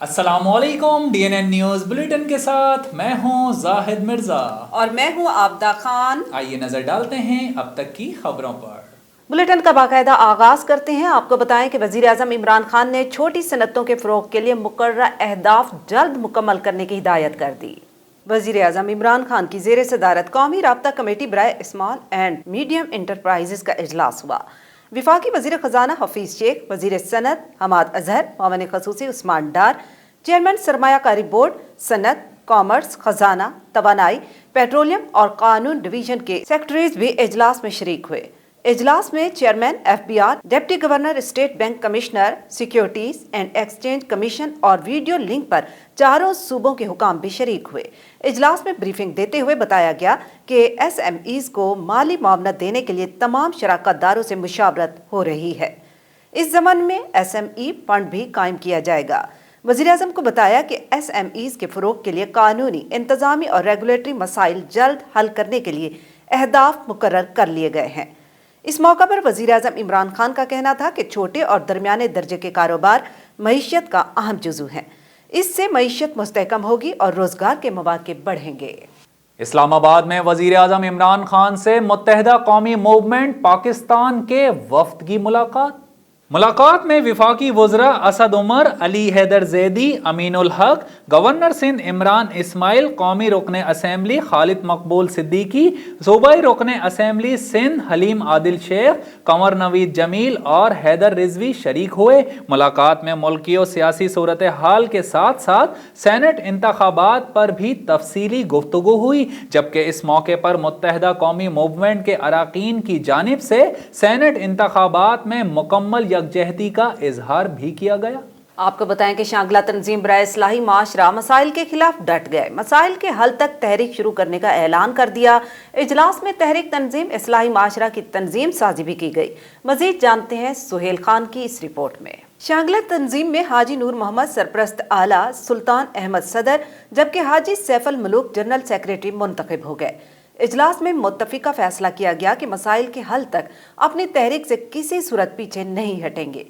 अस्सलाम वालेकुम। DNN news bulletin के साथ मैं हूं जाहिद मिर्ज़ा और मैं हूं आबदा खान। आइए नजर डालते हैं अब तक की खबरों पर। बुलेटिन का बाकायदा आगाज करते हैं। आपको बताएं कि वजीर आज़म इमरान खान ने छोटी सनतों के फरोग के लिए मुकर्ररा अहदाफ जल्द मुकम्मल करने की हिदायत कर दी। वजीर आज़म इमरान खान की ज़ेर सदारत कौमी राब्ता कमेटी बराए स्मॉल एंड मीडियम इंटरप्राइजेस का इजलास हुआ। विफाकी वजीर खजाना हफीज शेख, वजीर सनत हमाद अजहर, मामले खसूसी उस्मान डार, चेयरमैन सरमायाकारी बोर्ड, सनत, कॉमर्स, खजाना, तवानाई, पेट्रोलियम और कानून डिवीजन के सेक्रेटरीज भी इजलास में शरीक हुए। इजलास में chairman FBR, deputy governor, state bank commissioner, securities and exchange commission और वीडियो लिंक पर चारों सूबों के हुकाम भी शरीक हुए। इजलास में ब्रीफिंग देते हुए बताया गया कि SMEs को माली मामला देने के लिए तमाम शराकतदारों से मुशावरत हो रही है। इस ज़मन में SME फंड भी कायम किया जाएगा। वज़ीर आज़म को बताया कि SMEs के फ़रोग़ के लिए कानूनी, इंतज़ामी और रेगुलेटरी मसाइल जल्द हल करने के लिए अहदाफ मुकर्रर कर लिए गए हैं। इस मौका पर वज़ीर आज़म इमरान खान का कहना था कि छोटे और दरमियाने दर्जे के कारोबार मईशत का अहम जुज़ू हैं। इससे मईशत मुस्तहकम होगी और रोजगार के मौके बढ़ेंगे। इस्लामाबाद में वजीर आज़म इमरान खान से मुत्तहिदा कौमी मूवमेंट पाकिस्तान के वफ्द की मुलाकात में विफाकी वज़रा असद उमर, अली हैदर ज़ैदी, अमीनुल हक, गवर्नर सिंध इमरान इस्माइल, कौमी रुकन असम्बली खालिद मकबूल सिद्दीकी, सूबाई रुकन असम्बली सिंध हलीम आदिल शेख, कंवर नवीद जमील और हैदर रिजवी शरीक हुए। मुलाकात में मुल्की और सियासी सूरत हाल के साथ साथ सेनेट इंतखाबात पर भी तफसीली गुफ्तगू हुई, जबकि इस मौके पर मुत्तहिदा कौमी मूवमेंट के अरकान की जानिब से सेनेट इंतखाबात में मुकम्मल यकजहती का इजहार भी किया गया। आपको बताएं कि शांगला तंजीम बराए इस्लाही माशरा मसाइल के खिलाफ डट गए, मसाइल के हल तक तहरीक शुरू करने का ऐलान कर दिया। इजलास में तहरीक तंजीम इस्लाही माशरा की तंजीम साजी भी की गई। मजीद जानते हैं सुहेल खान की इस रिपोर्ट में। शांगला तंजीम में हाजी नूर मोहम्मद सरप्रस्त आला, सुल्तान अहमद सदर, जबकि हाजी सैफुल मलूक जनरल सेक्रेटरी मुंतखब हो गए। इजलास में मुत्तफिका फैसला किया गया कि मसाइल के हल तक अपनी तहरीक से किसी सूरत पीछे नहीं हटेंगे।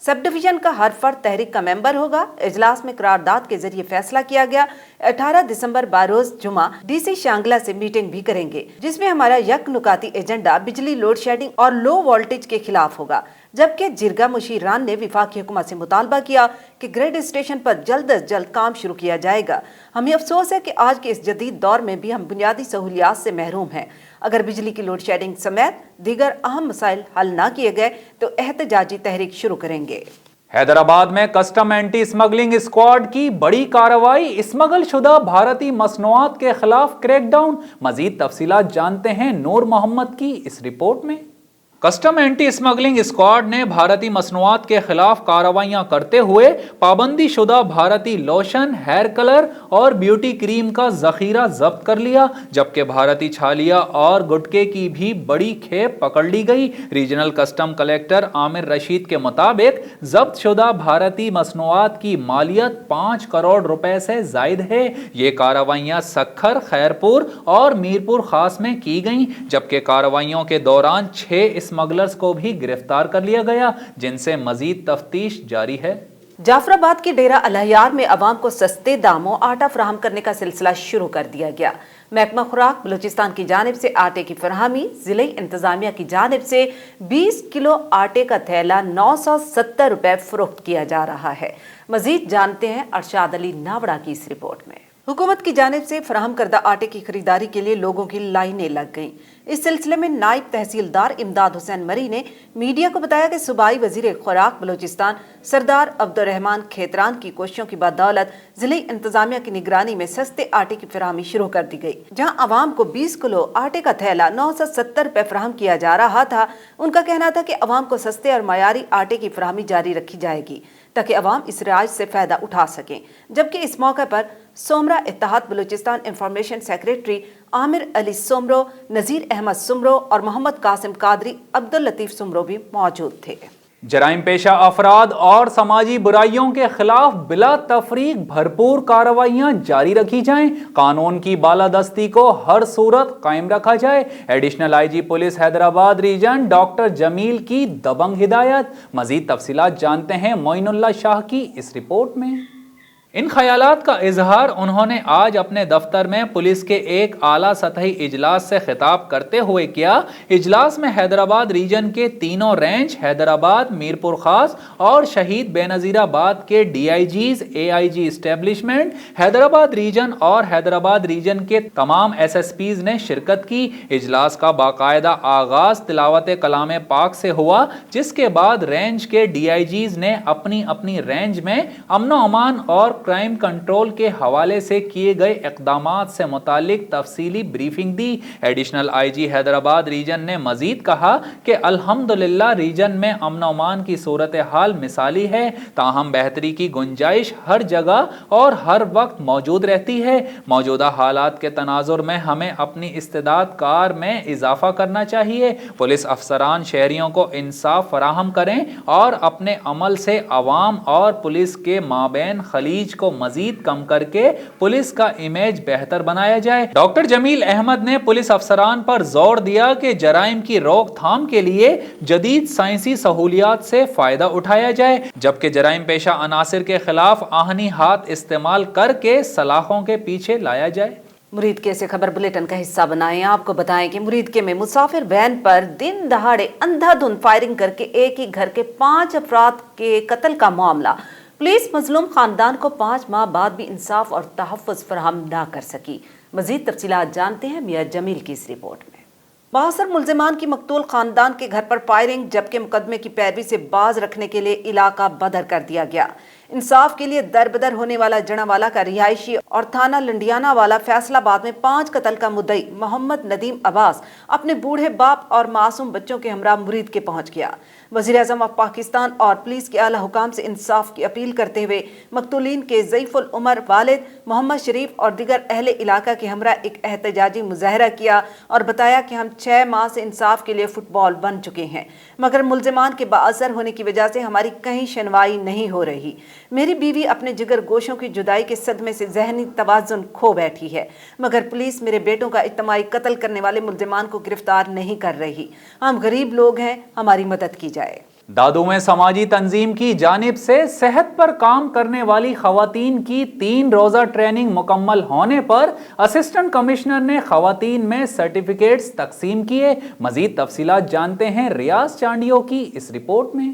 सब डिवीजन का हर फर्द तहरीक का मेंबर होगा। इजलास में करारदाद के जरिए फैसला किया गया। 18 दिसंबर बारोज जुमा DC शांगला से मीटिंग भी करेंगे, जिसमें हमारा यकनुकाती एजेंडा बिजली लोड शेडिंग और लो वोल्टेज के खिलाफ होगा। जबकि जिरगा मुशीरान ने विफाकी हुकूमत से मुतालबा किया कि ग्रिड स्टेशन पर जल्द अज जल्द काम शुरू किया जाएगा। हमें अफसोस है कि आज के इस जदीद दौर में भी हम बुनियादी सहूलियात से महरूम हैं। अगर बिजली की लोड शेडिंग समेत दीगर अहम मसाइल हल ना किए गए तो एहतजाजी तहरीक शुरू करेंगे। हैदराबाद में कस्टम एंटी स्मगलिंग स्क्वाड की बड़ी कार्रवाई, स्मगल शुदा भारतीय मसनूआत के खिलाफ क्रैकडाउन। मजीद तफसीलात जानते हैं नूर मोहम्मद की इस रिपोर्ट में। कस्टम एंटी स्मगलिंग स्क्वाड ने भारतीय मसनूआत के खिलाफ कार्रवाइयां करते हुए पाबंदी शुदा भारतीय लोशन, हेयर कलर और ब्यूटी क्रीम का जखीरा जब्त कर लिया, जबकि भारतीय छालिया और गुटके की भी बड़ी खेप पकड़ ली गई। Regional custom collector Aamir Rashid के मुताबिक जब्त शुदा भारतीय मसनूआत की मालियत 5 करोड़ रुपए से जायद है। ये कार्रवाइयां सखर, खैरपुर और मीरपुर खास में की गई, जबकि कार्रवाइयों के दौरान 6 स्मगलर्स को भी गिरफ्तार कर लिया गया, जिनसे मजीद तफ्तीश जारी है। जाफराबाद के डेरा अलहयार में अवाम को सस्ते दामों आटा फराहम करने का सिलसिला शुरू कर दिया गया। महकमा खुराक बलूचिस्तान की जानिब से आटे की फरहमी, जिले इंतजामिया की जानिब से 20 किलो आटे का थैला 970 रुपए फरोख्त किया जा रहा है। मजीद जानते हैं अरशाद अली नावड़ा की इस रिपोर्ट में। हुकूमत की जानिब से फराहम करदा आटे की खरीदारी के लिए लोगों की लाइनें लग गईं। इस सिलसिले में नायब तहसीलदार इमदाद हुसैन मरी ने मीडिया को बताया कि सूबाई वजीर खुराक बलूचिस्तान सरदार अब्दुर्रहमान खेतरान की कोशिशों की बदौलत जिले इंतजामिया की निगरानी में सस्ते आटे की फराहमी शुरू कर दी गई। जहां आवाम को 20 किलो आटे का थैला 970 रुपए फराहम किया जा रहा था, उनका कहना था कि आवाम को सस्ते और मयारी आटे की फराहमी जारी रखी जाएगी ताकि अवाम इस रियाज से फायदा उठा सकें। जबकि इस मौके पर सोमरा इत्तेहाद बलूचिस्तान इंफॉर्मेशन सेक्रेटरी आमिर अली सुमरो, नज़ीर अहमद सुमरो और मोहम्मद कासिम कादरी, अब्दुल लतीफ सुमरो भी मौजूद थे। जराइम पेशा अफराद और समाजी बुराइयों के खिलाफ बिला तफरीक भरपूर कार्रवाइयां जारी रखी जाएं, कानून की बालादस्ती को हर सूरत कायम रखा जाए। Additional IG police Hyderabad region doctor Jameel की दबंग हिदायत। मजीद तफसीलात जानते हैं मोइनुल्लाह शाह की इस रिपोर्ट में। ان خیالات کا اظہار انہوں نے آج اپنے دفتر میں پولیس کے ایک اعلیٰ سطحی اجلاس سے خطاب کرتے ہوئے کیا۔ اجلاس میں حیدرآباد ریجن کے تینوں رینج حیدرآباد، میرپور خاص اور شہید بے نظیر آباد کے D I Gs, A I G establishment, Hyderabad region اور حیدرآباد ریجن کے تمام ایس ایس پیز نے شرکت کی۔ اجلاس کا باقاعدہ آغاز تلاوت کلام پاک سے ہوا، جس کے بعد رینج کے ڈی آئی جیز نے اپنی اپنی رینج میں امن و امان اور کرائم کنٹرول کے حوالے سے کیے گئے اقدامات سے متعلق تفصیلی بریفنگ دی۔ Additional I G Hyderabad region نے مزید کہا کہ الحمدللہ ریجن میں امن و امان کی صورتحال مثالی ہے، تاہم بہتری کی گنجائش ہر جگہ اور ہر وقت موجود رہتی ہے۔ موجودہ حالات کے تناظر میں ہمیں اپنی استعداد کار میں اضافہ کرنا چاہیے۔ پولیس افسران شہریوں کو انصاف فراہم کریں اور اپنے عمل سے عوام اور پولیس کے مابین خلیج کو مزید کم کر کے پولیس کا امیج بہتر بنایا جائے۔ ڈاکٹر جمیل احمد نے پولیس افسران پر زور دیا کہ جرائم کی روک تھام کے لیے جدید سائنسی سہولیات سے فائدہ اٹھایا جائے، جبکہ جرائم پیشہ عناصر کے خلاف آہنی ہاتھ استعمال کر کے سلاخوں کے پیچھے لایا جائے۔ مرید کے سے خبر بلیٹن کا حصہ بنائیں۔ آپ کو بتائیں کہ مرید کے میں مسافر وین پر دن دہاڑے اندھا دھند فائرنگ کر کے ایک ہی گھر کے 5 افراد کے قتل کا معاملہ۔ پولیس مظلوم خاندان کو 5 ماہ بعد بھی انصاف اور تحفظ فراہم نہ کر سکی۔ مزید تفصیلات جانتے ہیں میاں جمیل کی اس رپورٹ میں۔ 62 ملزمان کی مقتول خاندان کے گھر پر فائرنگ، جبکہ مقدمے کی پیروی سے باز رکھنے کے لیے علاقہ بدر کر دیا گیا۔ انصاف کے لیے در بدر ہونے والا جناوالا کا رہائشی اور تھانہ لنڈیانہ والا فیصل آباد میں 5 قتل کا مدعی محمد ندیم عباس اپنے بوڑھے باپ اور معصوم بچوں کے ہمراہ مرید کے پہنچ گیا۔ وزیر اعظم آف پاکستان اور پولیس کے اعلیٰ حکام سے انصاف کی اپیل کرتے ہوئے مقتولین کے ضعیف العمر والد محمد شریف اور دیگر اہل علاقہ کے ہمراہ ایک احتجاجی مظاہرہ کیا اور بتایا کہ ہم 6 ماہ سے انصاف کے لیے فٹ بال بن چکے ہیں، مگر ملزمان کے بااثر ہونے کی وجہ سے ہماری کہیں شنوائی نہیں ہو رہی۔ میری بیوی اپنے جگر گوشوں کی جدائی کے صدمے سے ذہنی توازن کھو بیٹھی ہے، مگر پولیس میرے بیٹوں کا اجتماعی قتل کرنے والے ملزمان کو گرفتار نہیں کر رہی۔ ہم غریب لوگ ہیں، ہماری مدد کی جائے۔ دادو میں سماجی تنظیم کی جانب سے صحت پر کام کرنے والی خواتین کی 3 روزہ ٹریننگ مکمل ہونے پر اسسٹنٹ کمشنر نے خواتین میں سرٹیفکیٹس تقسیم کیے۔ مزید تفصیلات جانتے ہیں ریاض چانڈیو کی اس رپورٹ میں۔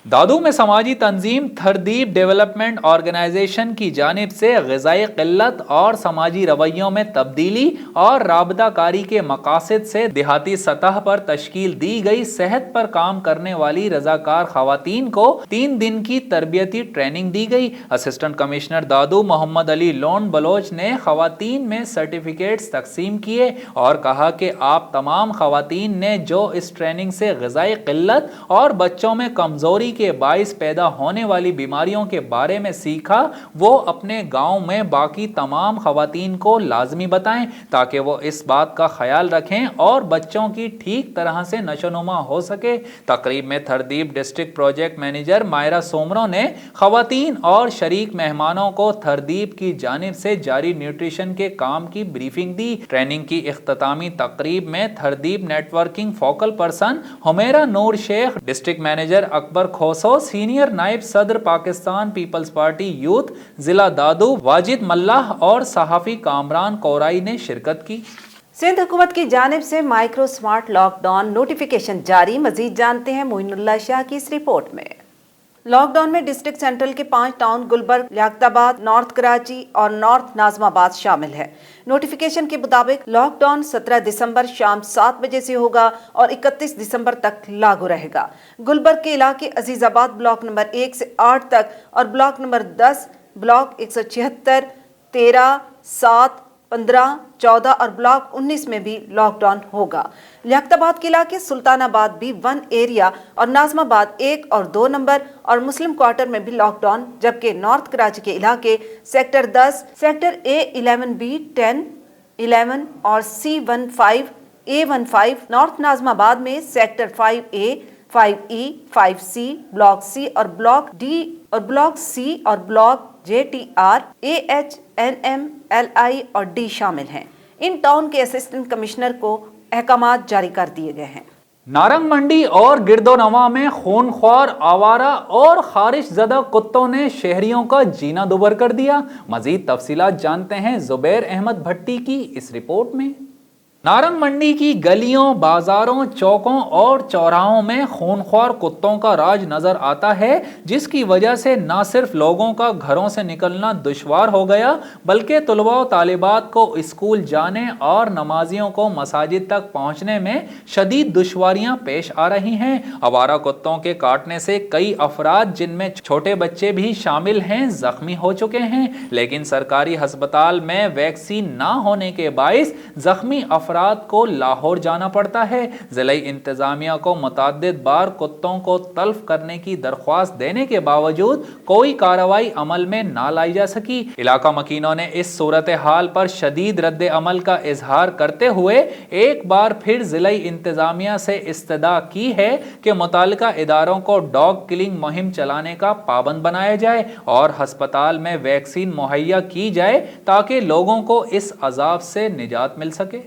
دادو میں سماجی تنظیم تھردیب ڈیولپمنٹ آرگنائزیشن کی جانب سے غذائی قلت اور سماجی رویوں میں تبدیلی اور رابطہ کاری کے مقاصد سے دیہاتی سطح پر تشکیل دی گئی صحت پر کام کرنے والی رضاکار خواتین کو 3 دن کی تربیتی ٹریننگ دی گئی۔ اسسٹنٹ کمشنر دادو محمد علی لون بلوچ نے خواتین میں سرٹیفکیٹس تقسیم کیے اور کہا کہ آپ تمام خواتین نے جو اس ٹریننگ سے غذائی قلت اور بچوں میں کمزوری کے باعث پیدا ہونے والی بیماریوں کے بارے میں سیکھا، وہ اپنے گاؤں میں باقی تمام خواتین کو لازمی بتائیں تاکہ وہ اس بات کا خیال رکھیں اور بچوں کی ٹھیک طرح سے نشوونما ہو سکے۔ تقریب میں Thardeep district project manager Maira Soomro نے خواتین اور شریک مہمانوں کو تھردیب کی جانب سے جاری نیوٹریشن کے کام کی بریفنگ دی۔ ٹریننگ کی اختتامی تقریب میں Thardeep networking focal person Humaira Noor Shaikh, district manager Akbar Khoso, senior نائب صدر پاکستان پیپلز پارٹی یوتھ ضلع دادو واجد ملاح اور صحافی کامران کورائی نے شرکت کی۔ سندھ حکومت کی جانب سے micro smart lock down notification جاری۔ مزید جانتے ہیں معین اللہ شاہ کی اس رپورٹ میں۔ لاک ڈاؤن میں ڈسٹرکٹ سینٹرل کے 5 ٹاؤن گلبرگ، لیاقت آباد، نارتھ کراچی اور نارتھ ناظم آباد شامل ہے۔ نوٹیفیکیشن کے مطابق لاک ڈاؤن 17 دسمبر شام 7 بجے سے ہوگا اور 31 دسمبر تک لاگو رہے گا۔ گلبرگ کے علاقے عزیز آباد بلاک نمبر 1 سے 8 تک اور بلاک نمبر 10، بلاک 176، 13، 7، 15، 14 اور بلاک 19 میں بھی لاک ڈاؤن ہوگا۔ لیاقت آباد کے علاقے سلطان آباد بھی 1 ایریا اور ناظم آباد 1 اور 2 نمبر اور مسلم کوارٹر میں بھی لاک ڈاؤن، جبکہ نارتھ کراچی کے علاقے سیکٹر 10، سیکٹر A11B 10، 11 اور C15، A15، نارتھ ناظم آباد میں sector 5A، 5E، 5C، block C اور بلاک D اور بلاک C اور block JTR، AH، NM، LI اور D شامل ہیں۔ ان ٹاؤن کے اسسٹنٹ کمشنر کو احکامات جاری کر دیے گئے ہیں۔ नारंग मंडी और गिरदोनवा में खूनख्वार आवारा और खारिश ज़दा कुत्तों ने शहरियों का जीना दुभर कर दिया। मजीद तफसीलात जानते हैं जुबैर अहमद भट्टी की इस रिपोर्ट में। नारंग मंडी की गलियों, बाजारों, चौकों और चौराहों में खूनख्वार कुत्तों का राज नजर आता है, जिसकी वजह से न सिर्फ लोगों का घरों से निकलना दुश्वार हो गया, बल्कि तलबा और तालिबात को स्कूल जाने और नमाजियों को मसाजिद तक पहुंचने में शदीद दुश्वारियां पेश आ रही हैं। आवारा कुत्तों के काटने से कई अफराद, जिनमें छोटे बच्चे भी शामिल हैं, जख्मी हो चुके हैं, लेकिन सरकारी अस्पताल में वैक्सीन ना होने के बाइस जख्मी अफराद को लाहौर जाना पड़ता है। जिला इंतजामिया को मुतअद्दिद बार कुत्तों को तल्फ करने की दरख्वास्त देने के बावजूद कोई कार्रवाई अमल में ना लाई जा सकी। इलाका मकीनों ने इस सूरत हाल पर शदीद रद्द अमल का इजहार करते हुए एक बार फिर जिला इंतजामिया से इस्तदा की है कि मुतालिका इदारों को डॉग किलिंग मुहिम चलाने का पाबंद बनाया जाए और अस्पताल में वैक्सीन मुहैया की जाए ताकि लोगों को इस अजाब से निजात मिल सके।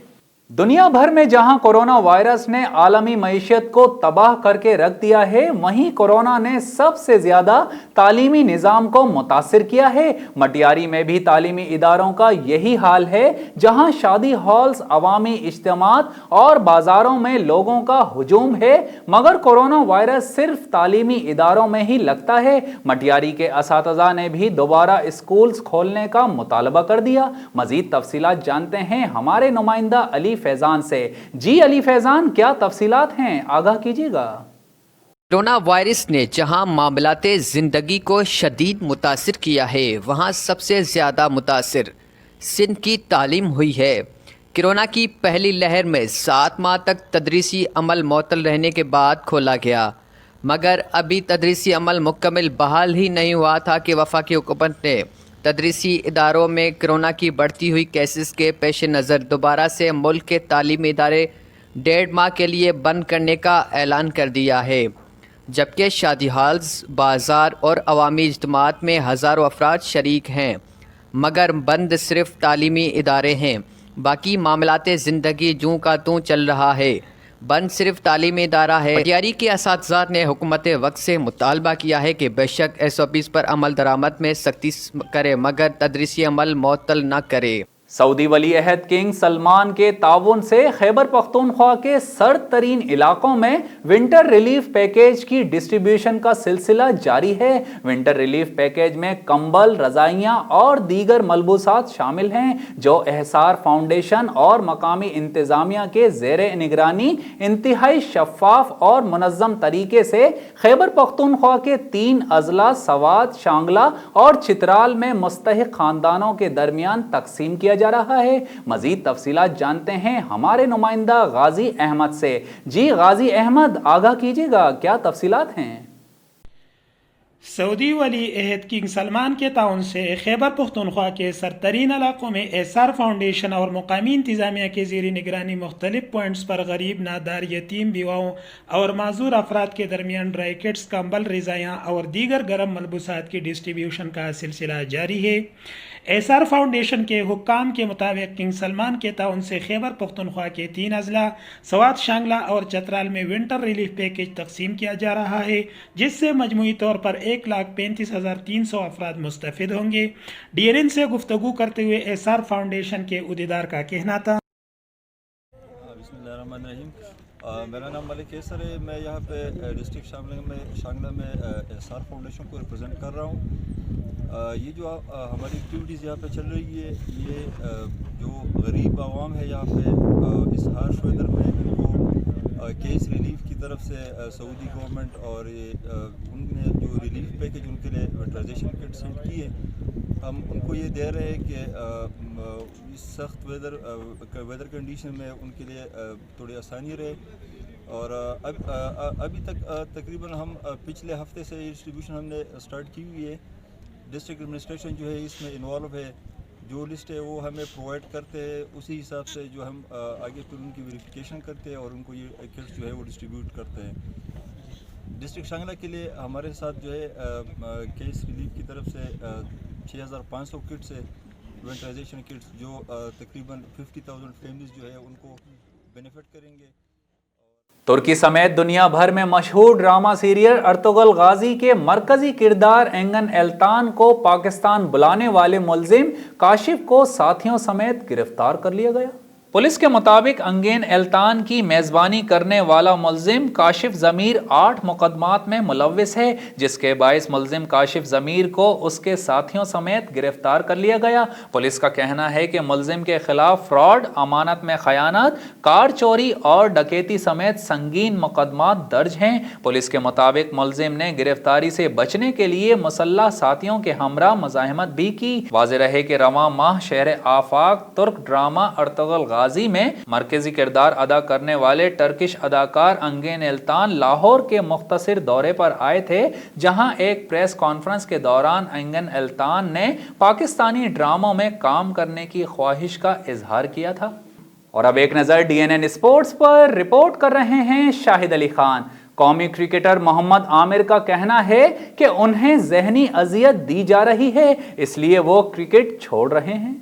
दुनिया भर में जहां कोरोना वायरस ने आलमी मईशत को तबाह करके रख दिया है, वहीं कोरोना ने सबसे ज्यादा तालीमी निज़ाम को मुतासिर किया है। मटियारी में भी तालीमी इदारों का यही हाल है, जहां शादी हॉल्स, अवामी इज्तिमात और बाजारों में लोगों का हुजूम है, मगर कोरोना वायरस सिर्फ तालीमी इदारों में ही लगता है। मटियारी के असातिज़ा ने भी दोबारा स्कूल्स खोलने का मुतालबा कर दिया। मजीद तफसीलात जानते हैं हमारे नुमाइंदा अली फैजान से। जी अली फैजान, क्या तफसीलात हैं, आगाह कीजिएगा। कोरोना वायरस ने जहां मामलाते ज़िंदगी को शदीद मुतासिर किया है, वहां सबसे ज़्यादा मुतासिर सिंध की तालीम हुई है। कोरोना की पहली लहर में 7 माह तक तदरीसी अमल मुअत्तल रहने के बाद खोला गया, मगर अभी तदरीसी अमल मुकम्मल बहाल ही नहीं हुआ था कि वफाकी हुकूमत ने तदरीसी इदारों में कोरोना की बढ़ती हुई केसेस के पेश नज़र दोबारा से मुल्क के तालीमी इदारे 1.5 माह के लिए बंद करने का ऐलान कर दिया है, जबकि शादी हॉल्स, बाज़ार और अवामी इज्तिमात में हज़ारों अफराद शरीक हैं, मगर बंद सिर्फ तालीमी इदारे हैं। बाकी मामलाते ज़िंदगी जूं का तूं चल रहा है, बंद सिर्फ तालीमी इदारा है। मटियारी के असातिज़ा ने हुकूमत वक्त से मुतालबा किया है कि बेशक SOPs पर अमल दरामद में सख्ती करे, मगर तदरीसी अमल मुअत्तल न करे। सऊदी वली अहद किंग सलमान के ताउन से खैबर पख्तूनख्वा के सर्द तरीन इलाकों में विंटर रिलीफ पैकेज की डिस्ट्रीब्यूशन का सिलसिला जारी है। विंटर रिलीफ पैकेज में कंबल, रजाइयाँ और दीगर मलबूसात शामिल हैं, जो एहसार फाउंडेशन और मकामी इंतजामिया के ज़ेर निगरानी इंतहाई शफाफ और मुनज़्ज़म तरीके से खैबर पख्तूनख्वा के 3 अजला सवात, शांगला और चित्राल में मुस्तहिक खानदानों के दरमियान तकसीम किया जा रहा है। मजीद तफसीलात जानते हैं हमारे नुमाइंदा गाजी अहमद से। जी गाजी अहमद, आगाह कीजिएगा, क्या तफसीलात हैं? सऊदी वली अहद किंग सलमान के ताउन से खैबर पख्तूनख्वा के सरतरीन इलाकों में एहसार फाउंडेशन और मुकामी इंतजामिया के ज़ेर निगरानी मुख्तलिफ पॉइंट्स पर गरीब, नादार, यतीम, बेवाओं और माजूर अफराद के दरमियान ड्राई किट्स, कंबल, रज़ाइयाँ और दीगर गर्म मलबूसात की डिस्ट्रीब्यूशन का सिलसिला जारी है। एहसार फाउंडेशन के हुक्काम के मुताबिक किंग सलमान के ताउन से खैबर पख्तूनख्वा के 3 अजला सवात, शांगला और चतराल में विंटर रिलीफ पैकेज तकसीम किया जा रहा है, जिससे मजमूई तौर पर 1,35,300 अफराद मुस्तफिद होंगे। DNN से गुफ्तगू करते हुए एहसार फाउंडेशन के उहदेदार का कहना था। मेरा नाम मलिक केसर है। मैं यहाँ पे डिस्ट्रिक्ट शांगला में एहसार फाउंडेशन को रिप्रेजेंट कर रहा हूँ। ये जो हमारी एक्टिविटीज़ यहाँ पे चल रही है, ये जो गरीब आवाम है यहाँ पे इस हार्श वेदर में इनको केस रिलीफ की तरफ से सऊदी गवर्नमेंट और उनने जो रिलीफ पैकेज उनके लिए विंटराइजेशन किट सेंड की है, हम उनको ये दे रहे हैं कि इस सख्त वेदर कंडीशन में उनके लिए थोड़ी आसानी रहे। और अभी तक तकरीबन हम पिछले हफ्ते से डिस्ट्रीब्यूशन हमने स्टार्ट की हुई है। डिस्ट्रिक्ट एडमिनिस्ट्रेशन जो है इसमें इन्वॉल्व है, जो लिस्ट है वो हमें प्रोवाइड करते हैं, उसी हिसाब से जो हम आगे फिर उनकी वेरिफिकेशन करते हैं और उनको ये किट्स जो है वो डिस्ट्रीब्यूट करते हैं। डिस्ट्रिक्ट शांगला के लिए हमारे साथ जो है केस रिलीफ की तरफ से 6,500 किट्स है, विंटराइजेशन किट्स, जो तकरीबन 50,000 फैमिलीज़ जो है उनको बेनिफिट करेंगे। तुर्की समेत दुनिया भर में मशहूर ड्रामा सीरियल अर्तुगरुल गाजी के मरकजी किरदार एंगन एल्तान को पाकिस्तान बुलाने वाले मुलजिम काशिफ को साथियों समेत गिरफ्तार कर लिया गया। पुलिस के मुताबिक अंगेन एल्तान की मेज़बानी करने वाला मुलजिम काशिफ ज़मीर 8 मुकदमात में मुलव्विस है, जिसके बाइस मुलजिम काशिफ ज़मीर को उसके साथियों समेत गिरफ्तार कर लिया गया। पुलिस का कहना है कि मुलजिम के खिलाफ फ्रॉड, अमानत में खयानत, कार चोरी और डकैती समेत संगीन मुकदमात दर्ज हैं। पुलिस के मुताबिक मुलजिम ने गिरफ्तारी से बचने के लिए मुसल्लह साथियों के हमरा मज़ाहमत भी की। वाज़ेह रहे कि रवां माह शहर आफाक तुर्क ड्रामा अर्तुगरुल गाजी में मरकजी किरदार अदा करने वाले टर्किश अदाकार अंगेन एल्तान लाहौर के मुख्तसर दौरे पर आए थे, जहां एक प्रेस कॉन्फ्रेंस के दौरान अंगेन एल्तान ने पाकिस्तानी ड्रामों में काम करने की ख्वाहिश का इजहार किया था। और अब एक नज़र DNN स्पोर्ट्स पर। रिपोर्ट कर रहे हैं शाहिद अली खान। कौमी क्रिकेटर मोहम्मद आमिर का कहना है कि उन्हें ज़हनी अजियत दी जा रही है, इसलिए वो क्रिकेट छोड़ रहे हैं।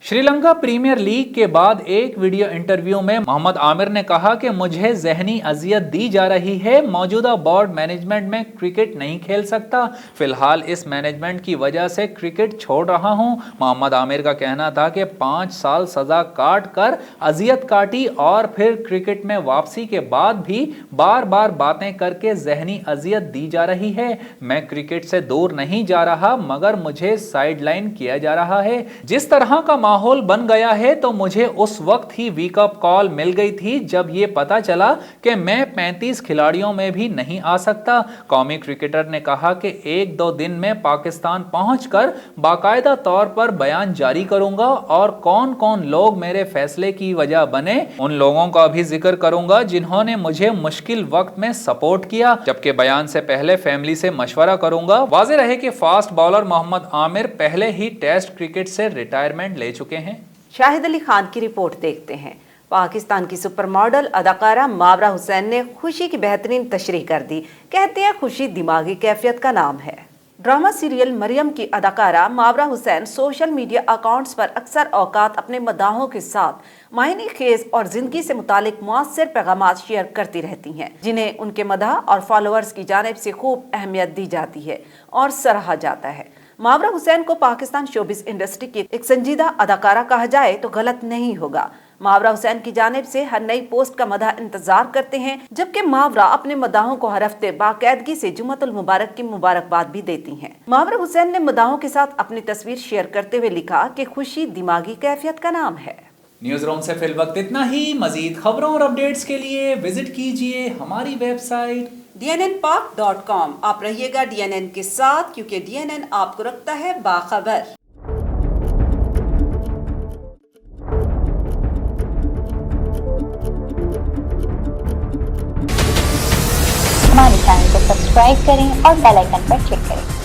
श्रीलंका प्रीमियर लीग के बाद एक वीडियो इंटरव्यू में मोहम्मद आमिर ने कहा कि मुझे ज़हनी अजियत दी जा रही है, मौजूदा बोर्ड मैनेजमेंट में क्रिकेट नहीं खेल सकता, फिलहाल इस मैनेजमेंट की वजह से क्रिकेट छोड़ रहा हूं। मोहम्मद आमिर का कहना था कि 5 साल सज़ा काट कर अजियत काटी और फिर क्रिकेट में वापसी के बाद भी बार बार बातें करके ज़हनी अजियत दी जा रही है। मैं क्रिकेट से दूर नहीं जा रहा, मगर मुझे साइडलाइन किया जा रहा है। जिस तरह का माहौल बन गया है तो मुझे उस वक्त ही वीकअप कॉल मिल गई थी जब ये पता चला कि मैं 35 खिलाड़ियों में भी नहीं आ सकता। कौमी क्रिकेटर ने कहा कि 1-2 दिन में पाकिस्तान पहुंचकर बाकायदा तौर पर बयान जारी करूंगा और कौन कौन लोग मेरे फैसले की वजह बने उन लोगों का भी जिक्र करूंगा जिन्होंने मुझे मुश्किल वक्त में सपोर्ट किया, जबकि बयान से पहले फैमिली से मशवरा करूंगा। वाज़ेह रहे कि फास्ट बॉलर मोहम्मद आमिर पहले ही टेस्ट क्रिकेट से रिटायरमेंट ले चुके हैं। शाहिद अली खान की रिपोर्ट देखते हैं। पाकिस्तान की सुपर मॉडल अदाकारा मावरा हुसैन ने खुशी की बेहतरीन तशरीह कर दी। कहते हैं खुशी दिमागी कैफियत का नाम है। ड्रामा सीरियल मरियम की अदाकारा मावरा हुसैन सोशल मीडिया अकाउंट्स पर अक्सर औकात अपने मदाहों के साथ मायने खेज और जिंदगी से मुतालिक मुअस्सिर पैगामात शेयर करती रहती हैं, जिन्हें उनके मदाह और फॉलोअर्स की जानिब से खूब अहमियत दी जाती है और सराहा जाता है। मावरा हुसैन को पाकिस्तान शोबिस इंडस्ट्री की एक संजीदा अदाकारा कहा जाए तो गलत नहीं होगा। मावरा हुसैन की जानिब से हर नई पोस्ट का मदाह इंतजार करते हैं, जबकि मावरा अपने मदाहों को हर हफ्ते बाकायदगी से जुम्मतुल मुबारक की मुबारकबाद भी देती हैं। मावरा हुसैन ने मदाहों के साथ अपनी तस्वीर शेयर करते हुए लिखा कि खुशी दिमागी कैफियत का नाम है। न्यूज रूम से फिल वक्त इतना ही। मजीद खबरों और अपडेट्स के लिए विजिट कीजिए हमारी वेबसाइट DNNPAK.com। आप रहिएगा DNN के साथ, क्योंकि DNN आपको रखता है बाखबर। हमारे चैनल को सब्सक्राइब करें और बेल आइकन पर क्लिक करें।